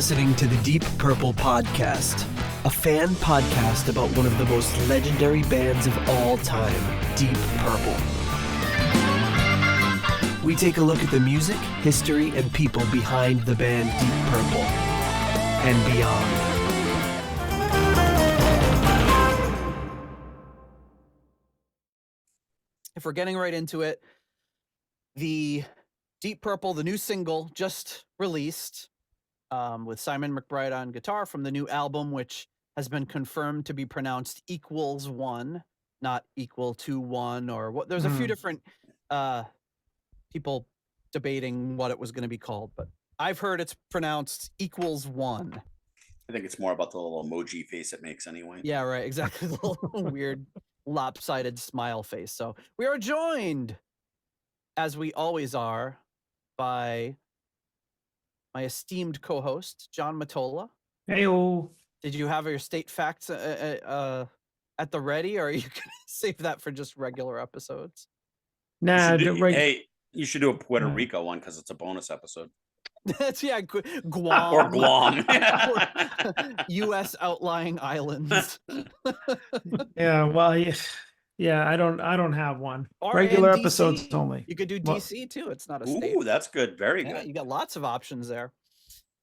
listening to the Deep Purple Podcast, a fan podcast about one of the most legendary bands of all time, Deep Purple. We take a look at the music, history, and people behind the band Deep Purple and beyond. If we're getting right into it, the Deep Purple, the new single, just released with Simon McBride on guitar from the new album, which has been confirmed to be pronounced Equals One, not Equal to One, or what. There's a few different people debating what it was going to be called, but I've heard it's pronounced Equals One. I think it's more about the little emoji face it makes anyway. Yeah, right. Exactly. The little weird lopsided smile face. So we are joined, as we always are, by my esteemed co-host, John Matola. Hey-o. Did you have your state facts at the ready, or are you going to save that for just regular episodes? Nah, hey, you should do a Puerto Rico one because it's a bonus episode. That's Guam or Guam, U.S. outlying islands. Yeah, well, yeah, I don't have one. Or regular DC. episodes only. You could do DC too. It's not a state. Ooh, that's good. Very Yeah, good. you got lots of options there.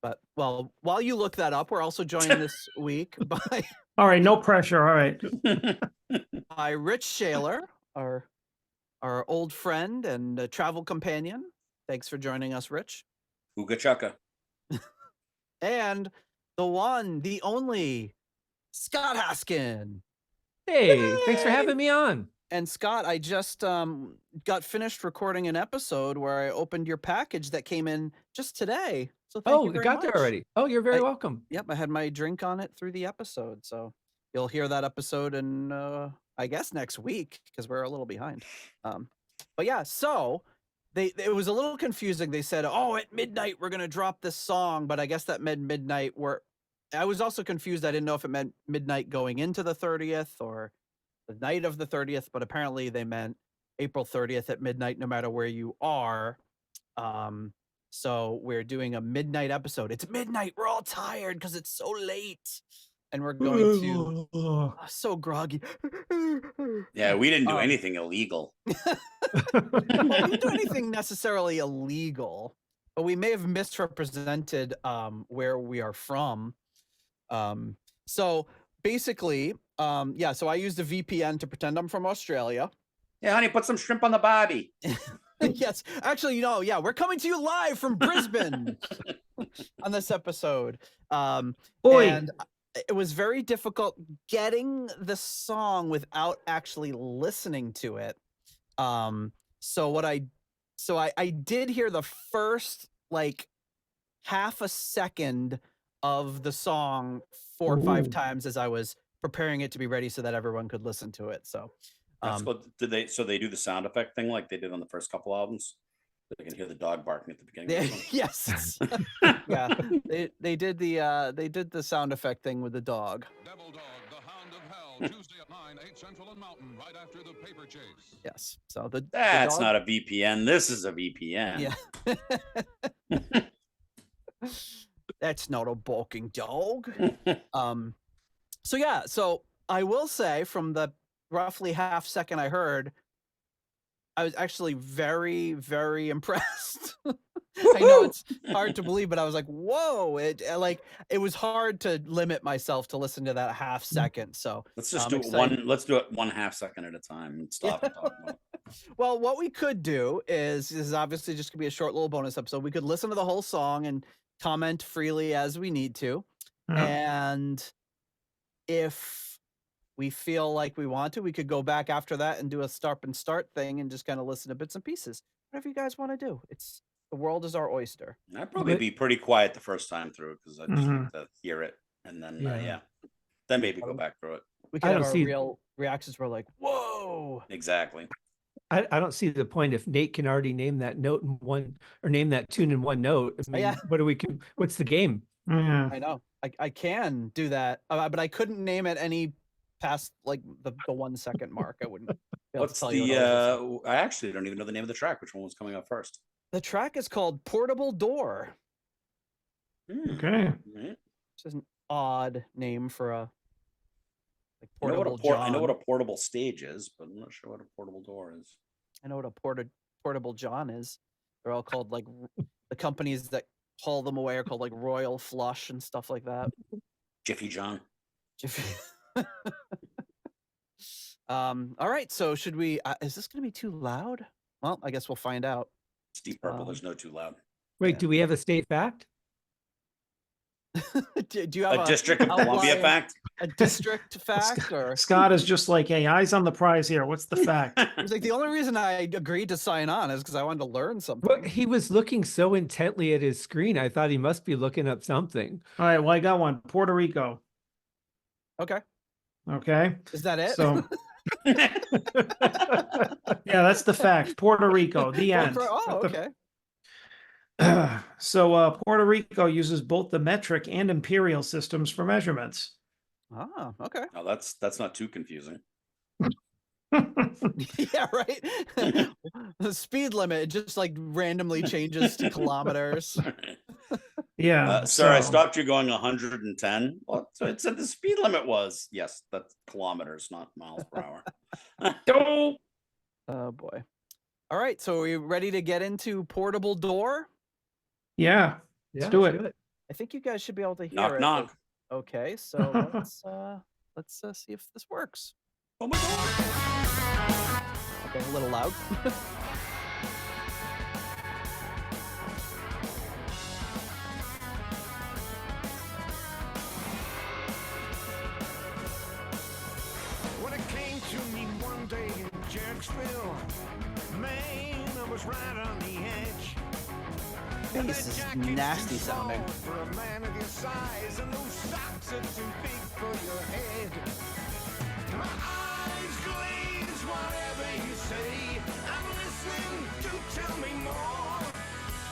But well, while you look that up, we're also joined this week by All right, no pressure. All right. by Rich Shaler, our old friend and travel companion. Thanks for joining us, Rich. Ooga chaka. And the one, the only, Scott Haskin. Hey, thanks for having me on. And Scott, I just got finished recording an episode where I opened your package that came in just today. So thank you it very got much. there already. Oh, you're very welcome. Yep, I had my drink on it through the episode. So you'll hear that episode in, I guess, next week because we're a little behind. But yeah, so it was a little confusing. They said, oh, at midnight, we're going to drop this song. But I guess that meant midnight. I was also confused. I didn't know if it meant midnight going into the 30th or the night of the 30th, but apparently they meant April 30th at midnight, no matter where you are. So we're doing a midnight episode. It's midnight. We're all tired because it's so late. And we're going to so groggy. Yeah, we didn't do anything illegal. Well, we didn't do anything necessarily illegal, but we may have misrepresented where we are from. So basically, so I used a VPN to pretend I'm from Australia. Yeah, honey, put some shrimp on the barbie. Yes, actually, we're coming to you live from Brisbane on this episode. And it was very difficult getting the song without actually listening to it. So I did hear the first like half a second of the song 4 or 5 times as I was preparing it to be ready so that everyone could listen to it. So So they do the sound effect thing like they did on the first couple albums? They can hear the dog barking at the beginning. Yes. Yeah. They did the sound effect thing with the dog. Devil Dog, the Hound of Hell, Tuesday at 9, 8 Central and Mountain, right after the paper chase. Yes. So that's dog... not a VPN. This is a VPN. Yeah. That's not a barking dog. So I will say from the roughly half second I heard, I was actually very, very impressed. I know it's hard to believe, but I was like, whoa, it was hard to limit myself to listen to that half second. So let's just do it let's do it 1/2 second at a time and stop and talk about it. Well, what we could do is obviously just gonna be a short little bonus episode. We could listen to the whole song and comment freely as we need to. And if we feel like we want to, we could go back after that and do a stop and start thing and just kind of listen to bits and pieces. Whatever you guys want to do. The world is our oyster. I'd probably be pretty quiet the first time through because I just have to hear it and then then maybe go back through it. We can have our real reactions. We're like, whoa. Exactly. I don't see the point if Nate can already name that note in one or name that tune in one note. I mean, what's the game? I know. I can do that, but I couldn't name it any past like the 1 second mark. I wouldn't be able to tell you. I actually don't even know the name of the track. Which one was coming up first? The track is called Portable Door. Okay. Right. This is an odd name for a like I know, portable I know what John. a portable stage is, but I'm not sure what a portable door is. I know what a portable John is. They're all called like the companies that haul them away are called like Royal Flush and stuff like that. Jiffy John. All right, so should we is this gonna be too loud? Well, I guess we'll find out. It's Deep Purple. There's no too loud. Wait, Yeah. do we have a state fact? do you have A District of Columbia outline- fact? a district fact or Scott is just like, hey, eyes on the prize here. What's the fact? it's like the only reason I agreed to sign on is because I wanted to learn something. But he was looking so intently at his screen. I thought he must be looking up something. All right, well, I got one. Puerto Rico. Okay. Okay. Is that it? So yeah, that's the fact. Puerto Rico. The end. Oh, okay. So Puerto Rico uses both the metric and imperial systems for measurements. Oh, okay. Oh, that's not too confusing. Yeah, right. The speed limit just like randomly changes to kilometers. Yeah. Sir, I so- stopped you going 110. Well, so it said the speed limit was. Yes, that's kilometers, not miles per hour. Oh, Oh boy. All right, so are we ready to get into portable door? yeah. Yeah, do it. I think you guys should be able to hear Knock, it. knock. Okay, so let's see if this works. Oh my God. Okay, a little loud. When it came to me one day in Jerksville, man, I was right on the edge. This is nasty sounding. For a man of your size, and those socks are too big for your head. My eyes glaze, whatever you say. I'm listening, do tell me more.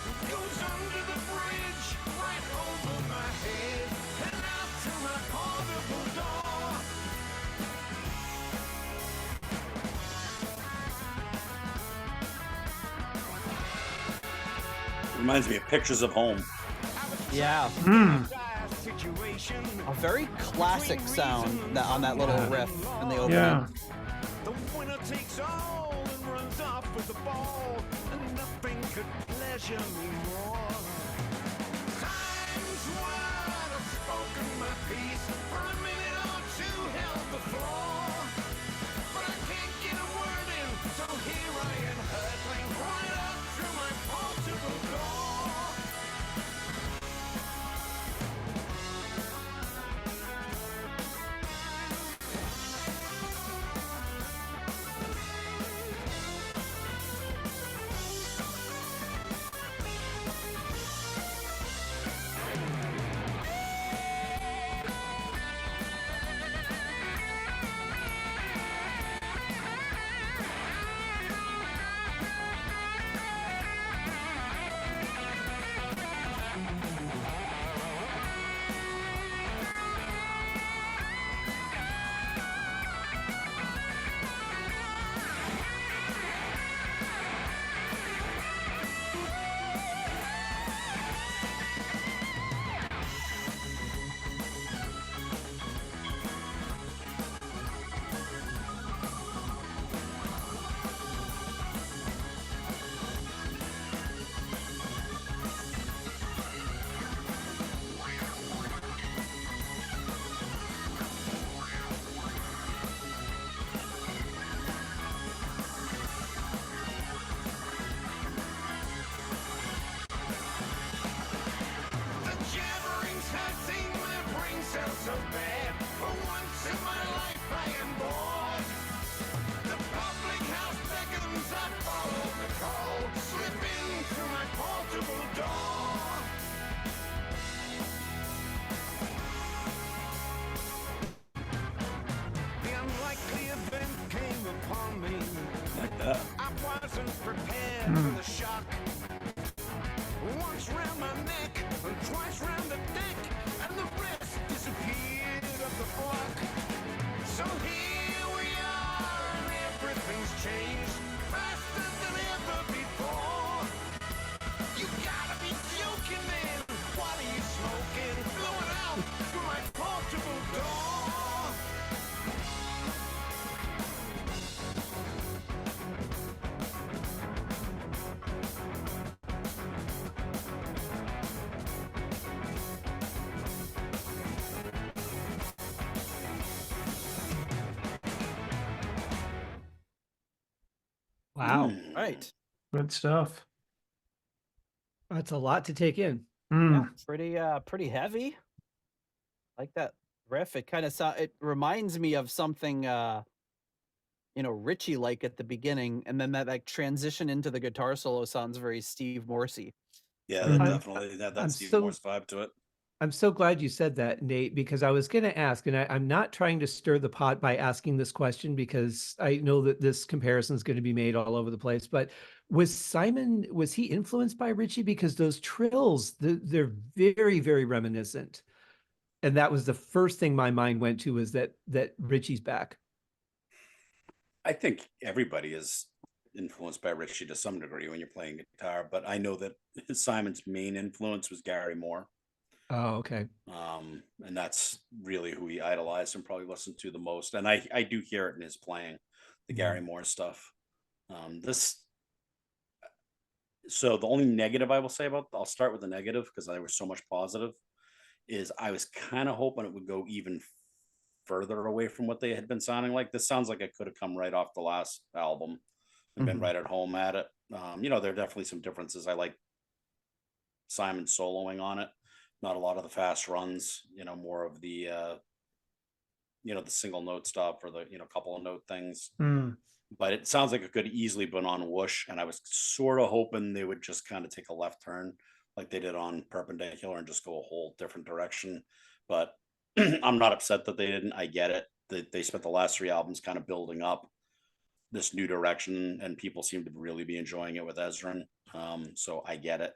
It goes under the bridge, right over my head, and out to my portable door. Reminds me of Pictures of Home. Yeah, Hmm. a very classic sound on that little riff in the opening. Yeah. The winner takes all and runs off with the ball, and nothing could pleasure me more. Times when I've spoken my piece, for a minute or two held the floor, but I can't get a word in, so here I am hurtling right up through my portable door. The jabbering's hurting my brain cells so bad. For once in my life I am bored. The public house beckons, I follow the call. Slip in through my portable door. The unlikely event came upon me. Like that. I wasn't prepared for the shock. Once round my neck, and twice round the deck, and the rest disappeared up the block. So here we are, and everything's changed faster than ever before. You gotta be joking, man. What are you smoking? Wow. Right. Good stuff. That's a lot to take in. Yeah, pretty heavy. Like that riff. It kind of it reminds me of something Richie like at the beginning, and then that like transition into the guitar solo sounds very Steve Morsey. Yeah, Mhm. that definitely had that I'm Steve so- Morse vibe to it. I'm so glad you said that, Nate, because I was going to ask, and I'm not trying to stir the pot by asking this question because I know that this comparison is going to be made all over the place. But was he influenced by Richie? Because those trills, they're very, very reminiscent. And that was the first thing my mind went to, was that Richie's back. I think everybody is influenced by Richie to some degree when you're playing guitar, but I know that Simon's main influence was Gary Moore. Oh, okay. And that's really who he idolized and probably listened to the most. And I do hear it in his playing, the Gary Moore stuff. So the only negative I will say I'll start with the negative because there was so much positive, is I was kind of hoping it would go even further away from what they had been sounding like. This sounds like it could have come right off the last album and been right at home at it. There are definitely some differences. I like Simon soloing on it. Not a lot of the fast runs, more of the the single note stuff or the couple of note things. But it sounds like it could easily been on Whoosh, and I was sort of hoping they would just kind of take a left turn like they did on Perpendicular and just go a whole different direction. But I'm not upset that they didn't. I get it. They spent the last 3 albums kind of building up this new direction, and people seem to really be enjoying it with Ezrin. So I get it.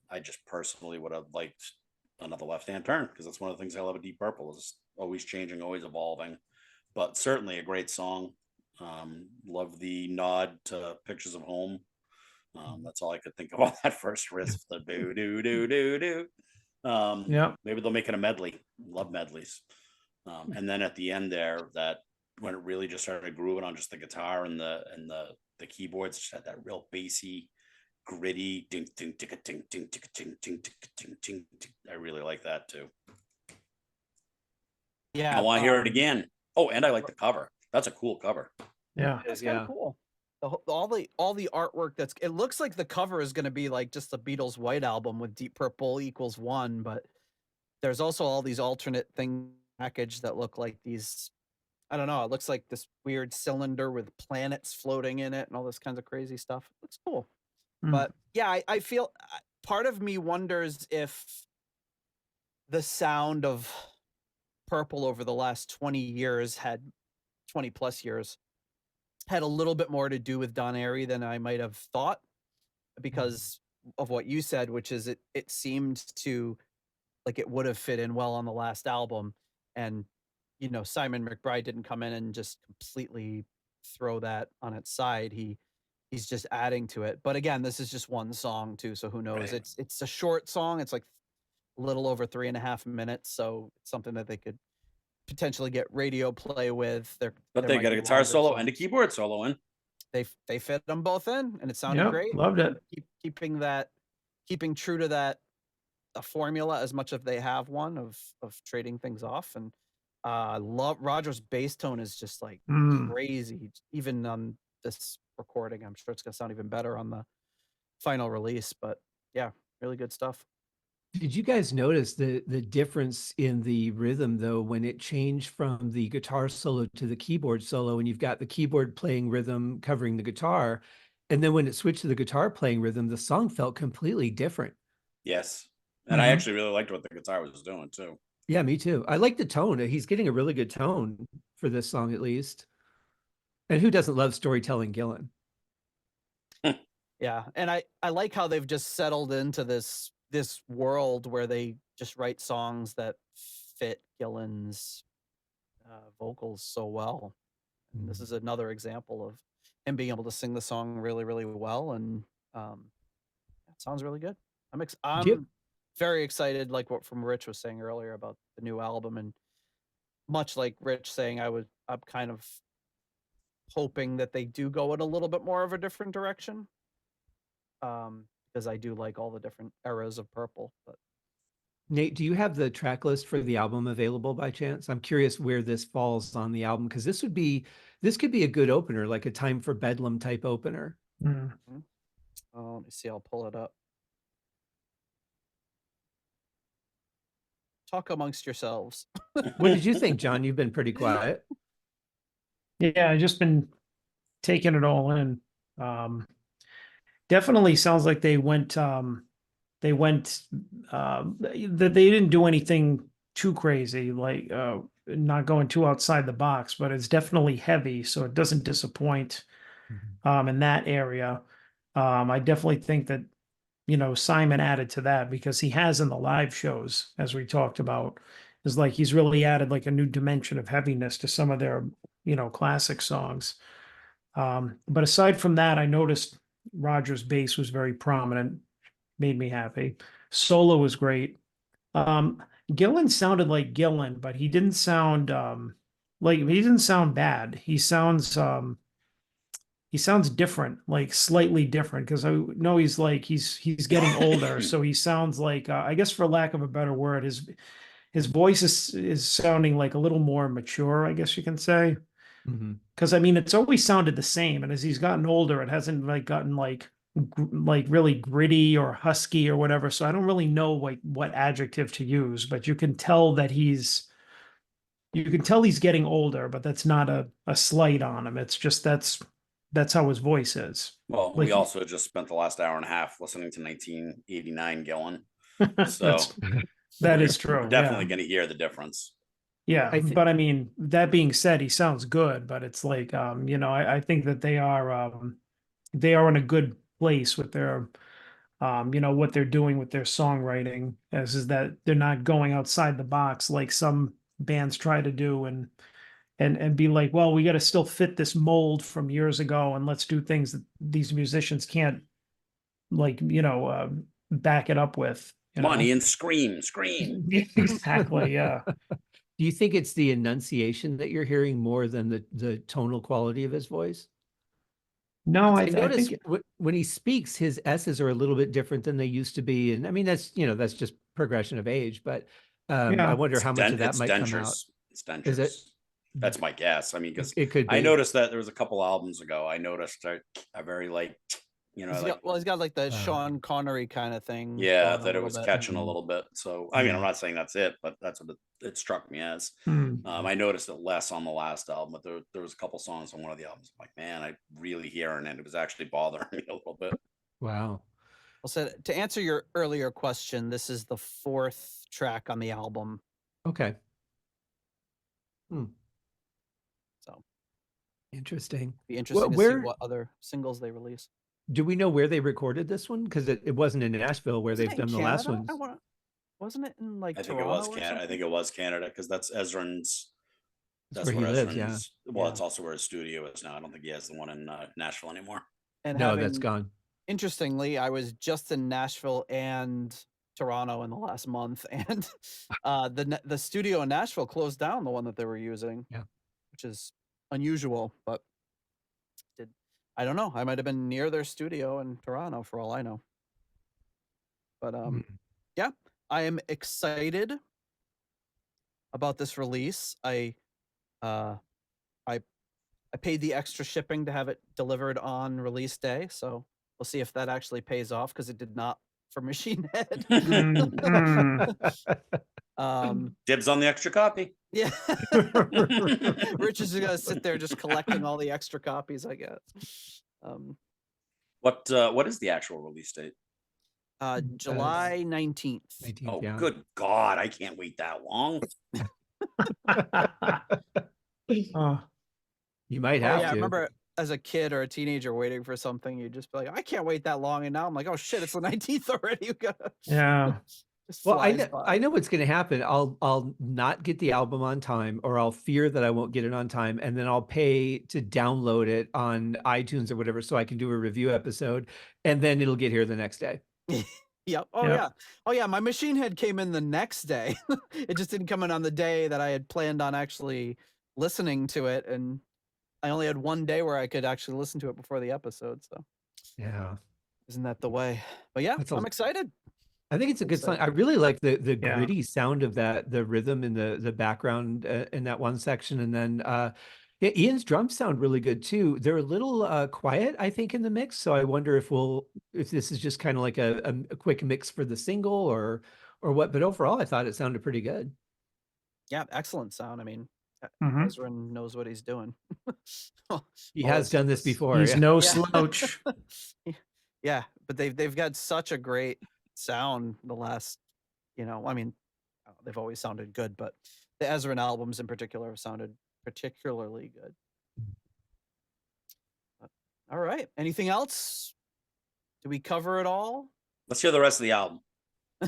I just personally would have liked another Left Hand Turn, because that's one of the things I love at Deep Purple, is always changing, always evolving. But certainly a great song. Love the nod to Pictures of Home. That's all I could think of on that first riff. The do do do do do. Maybe they'll make it a medley. Love medleys. And then at the end there, that when it really just started grooving on just the guitar and the keyboards, just had that real bassy, gritty ding ding ding ding ding ding ding ding ding ding. I really like that too. Yeah, I want to hear it again. Oh, and I like the cover. That's a cool cover. Yeah. It's kind of cool. All the artwork it looks like the cover is going to be like just the Beatles White Album with Deep Purple equals 1, but there's also all these alternate things packaged that look like these. I don't know. It looks like this weird cylinder with planets floating in it and all this kinds of crazy stuff. It looks cool. But yeah, I feel part of me wonders if the sound of Purple over the last 20 plus years had a little bit more to do with Don Airey than I might have thought, because of what you said, which is it seemed to like it would have fit in well on the last album. And, Simon McBride didn't come in and just completely throw that on its side. He's just adding to it. But again, this is just one song too, so who knows? Right. It's a short song. It's like a little over 3.5 minutes, so it's something that they could potentially get radio play with. But they got a guitar solo and a keyboard solo in. They fit them both in, and it sounded great. Loved it. Keeping true to that a formula as much as they have one of trading things off. And love Roger's bass tone is just like crazy. Even on this recording, I'm sure it's gonna sound even better on the final release. But yeah, really good stuff. Did you guys notice the difference in the rhythm though, when it changed from the guitar solo to the keyboard solo, and you've got the keyboard playing rhythm covering the guitar, and then when it switched to the guitar playing rhythm, the song felt completely different. Yes. And I actually really liked what the guitar was doing too. Yeah, me too. I like the tone. He's getting a really good tone for this song, at least. And who doesn't love storytelling Gillan? Yeah, and I like how they've just settled into this world where they just write songs that fit Gillan's vocals so well. And this is another example of him being able to sing the song really, really well, and it sounds really good. I'm very excited, like what from Rich was saying earlier about the new album, and much like Rich saying, I'm kind of hoping that they do go in a little bit more of a different direction. Because I do like all the different eras of Purple, but Nate, do you have the track list for the album available by chance? I'm curious where this falls on the album because this could be a good opener, like a Time for Bedlam type opener. Mm. Oh, let me see. I'll pull it up. Talk amongst yourselves. What did you think, John? You've been pretty quiet. Yeah, I just been taking it all in. Definitely sounds like they didn't do anything too crazy, like not going too outside the box, but it's definitely heavy, so it doesn't disappoint in that area. I definitely think that, Simon added to that because he has in the live shows, as we talked about, is like he's really added like a new dimension of heaviness to some of their, classic songs. But aside from that, I noticed Roger's bass was very prominent, made me happy. Solo was great. Gillan sounded like Gillan, but he didn't sound bad. He sounds different, like slightly different, because I know he's getting older, so he sounds like I guess, for lack of a better word, his voice is sounding like a little more mature, I guess you can say. Because I mean, it's always sounded the same, and as he's gotten older, it hasn't gotten really gritty or husky or whatever. So I don't really know what adjective to use, but you can tell he's getting older, but that's not a slight on him. It's just that's how his voice is. Well, we also just spent the last hour and a half listening to 1989 Gillan. So that is true. We're definitely going to hear the difference. Yeah, but I mean, that being said, he sounds good, but it's like, I think that they are in a good place with their, what they're doing with their songwriting, as is that they're not going outside the box like some bands try to do and be like, well, we got to still fit this mold from years ago, and let's do things that these musicians can't, back it up with. Money and scream. Exactly. Yeah. Do you think it's the enunciation that you're hearing more than the tonal quality of his voice? No, I notice think when he speaks, his S's are a little bit different than they used to be. And I mean, that's just progression of age, but I wonder how much of that might come out. It's dentures. Is it? That's my guess. I mean, because It could be. I noticed that there was a couple albums ago, I noticed a very He's got like the Sean Connery kind of thing. Yeah, going that a it was little bit. catching a little bit. So, I mean, I'm not saying that's it, but that's what it struck me as. I noticed it less on the last album, but there was a couple songs on one of the albums. I'm like, man, I really hearing it. It was actually bothering me a little bit. Wow. Well, so to answer your earlier question, this is the 4th track on the album. Okay. So interesting. Be interesting to see what other singles they release. Do we know where they recorded this one? Because it wasn't in Nashville where they've done the last ones. Wasn't it in I think Toronto it was Canada. I think it was Canada because that's Ezrin's. That's where he lives. Yeah. Well, it's also where his studio is now. I don't think he has the one in Nashville anymore. And no, that's gone. Interestingly, I was just in Nashville and Toronto in the last month, and the studio in Nashville closed down, the one that they were using. Yeah, which is unusual, but I don't know. I might have been near their studio in Toronto for all I know. But yeah, I am excited about this release. I paid the extra shipping to have it delivered on release day, so we'll see if that actually pays off, because it did not for Machine Head. Dibs on the extra copy. Yeah. Rich is gonna sit there just collecting all the extra copies, I guess. What is the actual release date? July 19th. Oh, yeah. Good God, I can't wait that long. You might have to. I remember as a kid or a teenager waiting for something, you'd just be like, I can't wait that long. And now I'm like, oh shit, it's the 19th already. You gotta Well, I know what's going to happen. I'll not get the album on time, or I'll fear that I won't get it on time, and then I'll pay to download it on iTunes or whatever, so I can do a review episode, and then it'll get here the next day. Yeah. Oh yeah. My Machine Head came in the next day. It just didn't come in on the day that I had planned on actually listening to it, and I only had one day where I could actually listen to it before the episode. So yeah, isn't that the way? But yeah, I'm excited. I think it's a good So- song. I really like the Yeah. gritty sound of that, the rhythm in the background in that one section, and then yeah, Ian's drums sound really good too. They're a little quiet, I think, in the mix. So I wonder if this is just kind of like a quick mix for the single or what. But overall, I thought it sounded pretty good. Yeah, excellent sound. I mean, Mhm. Ezra knows what he's doing. He All has it done took this was- before. He's Yeah. no Yeah. slouch. Yeah, but they've got such a great sound the last, I mean, they've always sounded good, but the Ezra albums in particular have sounded particularly good. But, all right. Anything else? Did we cover it all? Let's hear the rest of the album.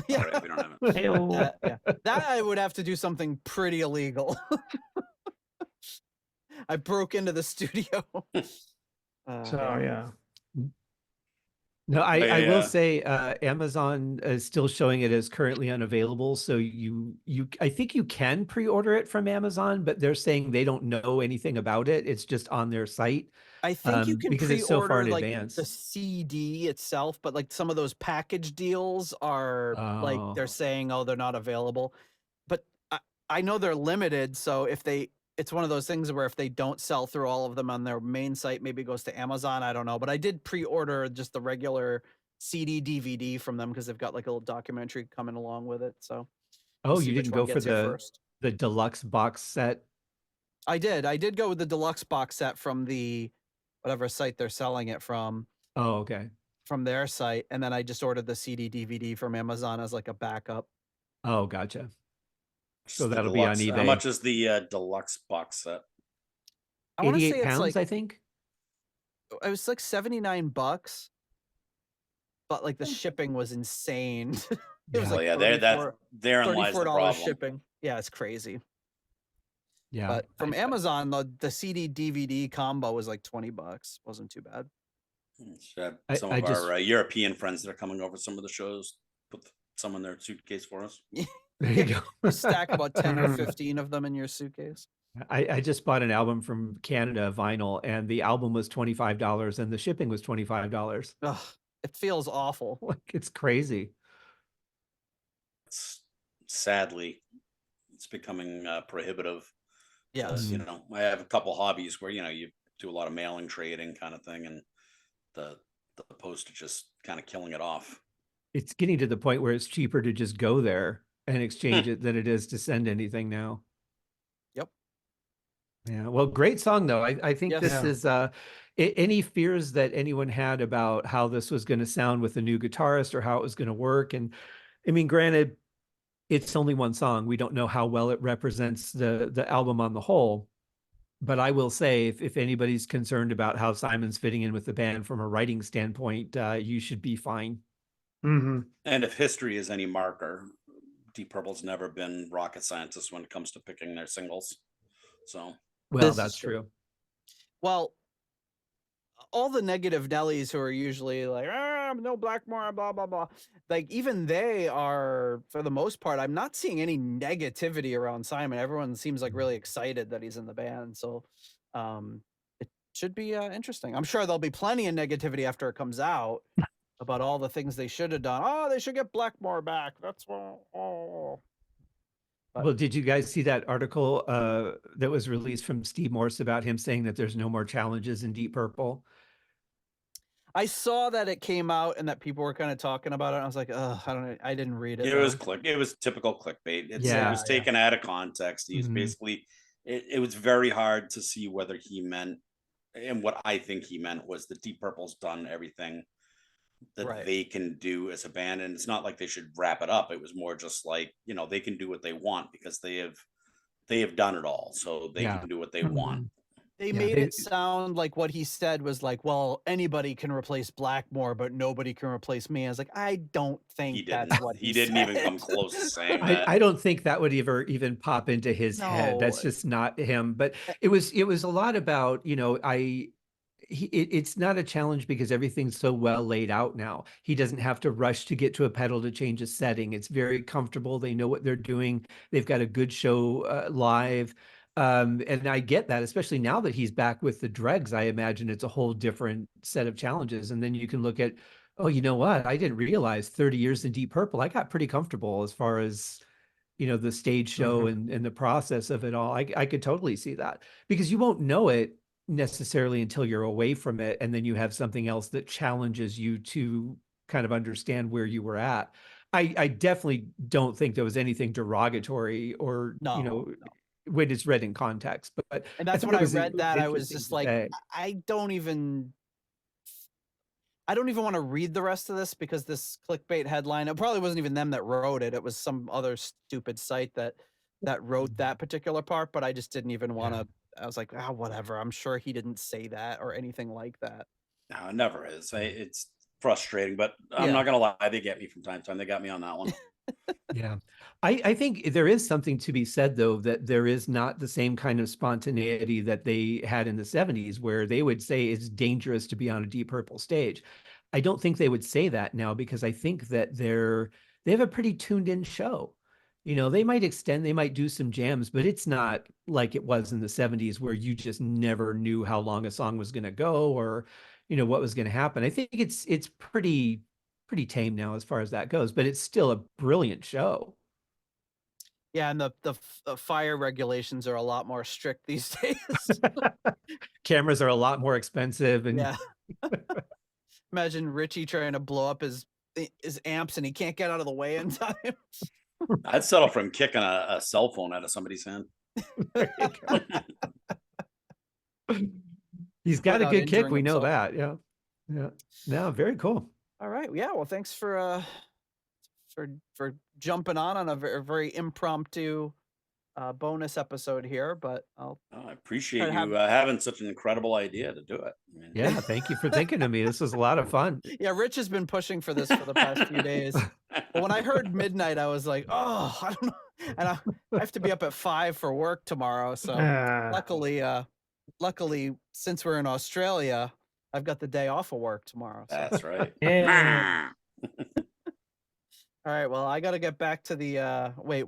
Yeah. All right, if we don't have it. Hey-o. Yeah. That I would have to do something pretty illegal. I broke into the studio. So yeah. No, I will Yeah. say Amazon is still showing it as currently unavailable. So I think you can pre-order it from Amazon, but they're saying they don't know anything about it. It's just on their site. I think you can because it's so far pre-order in like advance. the CD itself, but like some of those package deals are like Oh. they're saying, oh, they're not available. But I know they're limited, so it's one of those things where if they don't sell through all of them on their main site, maybe it goes to Amazon. I don't know, but I did pre-order just the regular CD DVD from them because they've got like a little documentary coming along with it. So Oh, we'll see you which didn't one go for gets here first. the deluxe box set? I did go with the deluxe box set from the whatever site they're selling it from. Oh, okay. From their site, and then I just ordered the CD DVD from Amazon as like a backup. Oh, gotcha. So Just the that'll be on deluxe. How eBay. much is the deluxe box set? I want to say 88 it's pounds, like I think. it was like $79, but like the shipping was insane. It was Well, like yeah, therein lies the $34 problem. shipping. Yeah, it's crazy. Yeah. But from Amazon, the CD DVD combo was like $20. Wasn't too bad. Some I of just- our European friends that are coming over some of the shows put some in their suitcase for us. There you go. You stack about 10 or 15 of them in your suitcase. I just bought an album from Canada, vinyl, and the album was $25 and the shipping was $25. Ugh, it feels awful. Like, it's crazy. Sadly, it's becoming prohibitive. Yes. I have a couple hobbies where you do a lot of mailing, trading kind of thing, and the postage is kind of killing it off. It's getting to the point where it's cheaper to just go there and exchange it than it is to send anything now. Yep. Yeah. Well, great song though. I think Yes. this Yeah. is any fears that anyone had about how this was going to sound with a new guitarist or how it was going to work. And I mean, granted, it's only one song. We don't know how well it represents the album on the whole. But I will say, if anybody's concerned about how Simon's fitting in with the band from a writing standpoint, you should be fine. Hmm. And if history is any marker, Deep Purple's never been rocket scientists when it comes to picking their singles. So Well, This is that's true. true. Well, all the negative Nellies who are usually like, no Blackmore, blah, blah, blah. Like, even they are, for the most part, I'm not seeing any negativity around Simon. Everyone seems like really excited that he's in the band. So it should be interesting. I'm sure there'll be plenty of negativity after it comes out about all the things they should have done. Oh, they should get Blackmore back. That's what. Oh. But- Well, did you guys see that article that was released from Steve Morse about him saying that there's no more challenges in Deep Purple? I saw that it came out and that people were kind of talking about it. And I was like, I didn't read it. it was typical clickbait. It Yeah, was taken out of context. He was Mhm. basically it was very hard to see whether he meant, and what I think he meant was that Deep Purple's done everything that Right. they can do as a band, and it's not like they should wrap it up. It was more just like, they can do what they want because they have done it all, so they Yeah. can do what they Mhm. want. They Yeah, made they- it sound like what he said was like, well, anybody can replace Blackmore, but nobody can replace me. I was like, I don't think He that's didn't. what He didn't even come said. close to saying that. I don't think that would even pop into his head. That's No. just not him. But it was a lot about, it's not a challenge because everything's so well laid out now. He doesn't have to rush to get to a pedal to change a setting. It's very comfortable. They know what they're doing. They've got a good show live. And I get that, especially now that he's back with the Dregs. I imagine it's a whole different set of challenges. And then you can look at Oh, you know what? I didn't realize 30 years in Deep Purple. I got pretty comfortable as far as, the stage show and the process of it all. I could totally see that, because you won't know it necessarily until you're away from it. And then you have something else that challenges you to kind of understand where you were at. I definitely don't think there was anything derogatory or, No. when it's read in context, but And that's thought when it I was read that, I was interesting just to like, say. I don't even want to read the rest of this, because this clickbait headline, it probably wasn't even them that wrote it. It was some other stupid site that wrote that particular part, but I just didn't even want to. I was like, whatever. I'm sure he didn't say that or anything like that. No, it never is. It's frustrating, but I'm Yeah. not gonna lie, they get me from time to time. They got me on that one. Yeah. I think there is something to be said, though, that there is not the same kind of spontaneity that they had in the 70s, where they would say it's dangerous to be on a Deep Purple stage. I don't think they would say that now, because I think that they have a pretty tuned in show. They might extend, they might do some jams, but it's not like it was in the 70s, where you just never knew how long a song was going to go, or, what was going to happen. I think it's pretty tame now as far as that goes, but it's still a brilliant show. Yeah, and the fire regulations are a lot more strict these days. Cameras are a lot more expensive, and Yeah. Imagine Richie trying to blow up his amps and he can't get out of the way in time. I'd settle for him kicking a cell phone out of somebody's hand. He's got a Without good kick. injuring We know himself. that. Yeah. Yeah. No, very cool. All right. Yeah. Well, thanks for jumping on a very impromptu bonus episode here. But I appreciate Try to you having such an incredible idea to do it. I mean, Yeah. Thank you for thinking of me. This was a lot of fun. yeah, Rich has been pushing for this for the past few days. But when I heard midnight, I was like, oh, I don't know. And I have to be up at 5 for work tomorrow. So luckily, since we're in Australia, I've got the day off of work tomorrow. So. that's right. Yeah. All right. Well, I got to get back to the wait.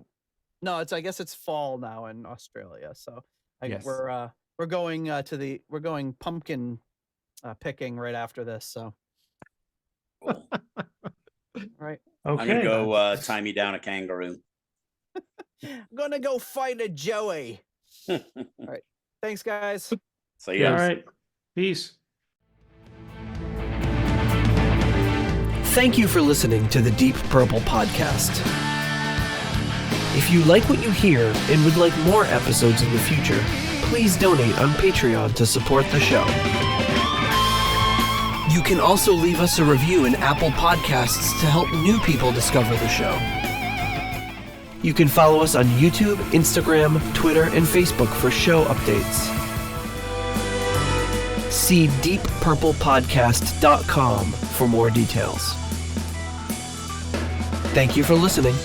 No, I guess it's fall now in Australia. So Yes. we're going pumpkin picking right after this. So Cool. right. I'm gonna Okay. go tie me down a kangaroo. I'm gonna go fight a Joey. Thanks, guys. So All yeah, right. Peace. Thank you for listening to the Deep Purple Podcast. If you like what you hear and would like more episodes in the future, please donate on Patreon to support the show. You can also leave us a review in Apple Podcasts to help new people discover the show. You can follow us on YouTube, Instagram, Twitter, and Facebook for show updates. See deeppurplepodcast.com for more details. Thank you for listening.